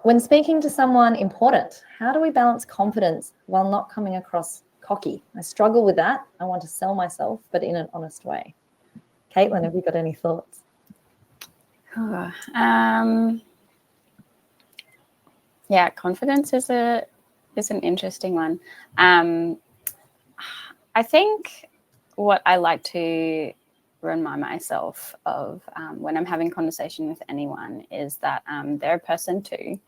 When speaking to someone important, how do we balance confidence while not coming across cocky? I struggle with that. I want to sell myself, but in an honest way. Caitlin, have you got any thoughts? Yeah, confidence is an interesting one. I think what I like to remind myself of when I'm having conversation with anyone is that they're a person too.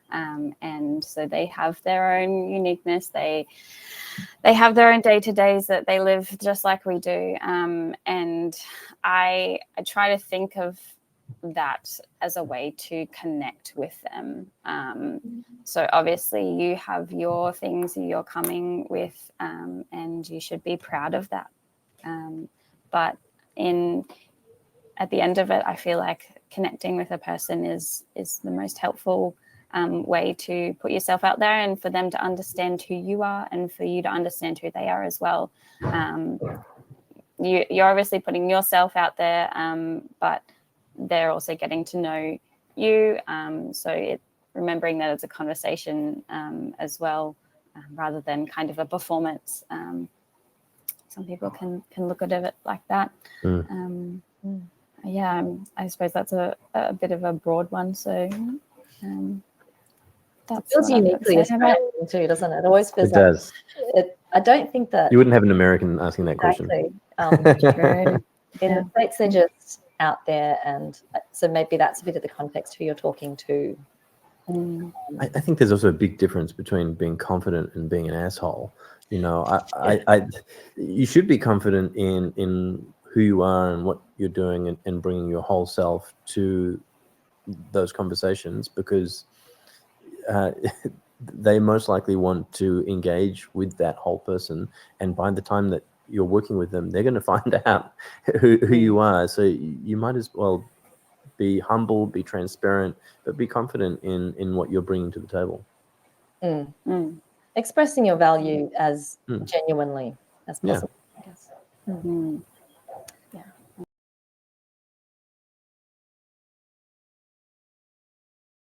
And so they have their own uniqueness. They have their own day-to-days that they live just like we do. And I try to think of that as a way to connect with them. So obviously you have your things you're coming with, and you should be proud of that. But at the end of it, I feel like connecting with a person is the most helpful way to put yourself out there and for them to understand who you are and for you to understand who they are as well. You're obviously putting yourself out there, but they're also getting to know you. So remembering that it's a conversation as well, rather than kind of a performance. Some people can look at it like that. Yeah, I suppose that's a bit of a broad one. So that's it feels uniquely Australian too, doesn't it? It always feels like does. I don't think that You wouldn't have an American asking that question. True. In the States, they're just out there, and so maybe that's a bit of the context who you're talking to. I think there's also a big difference between being confident and being an asshole. You know, you should be confident in who you are and what you're doing and bringing your whole self to those conversations, because they most likely want to engage with that whole person. And by the time that you're working with them, they're going to find out who you are. So you might as well be humble, be transparent, but be confident in what you're bringing to the table. Expressing your value as genuinely as possible, I guess.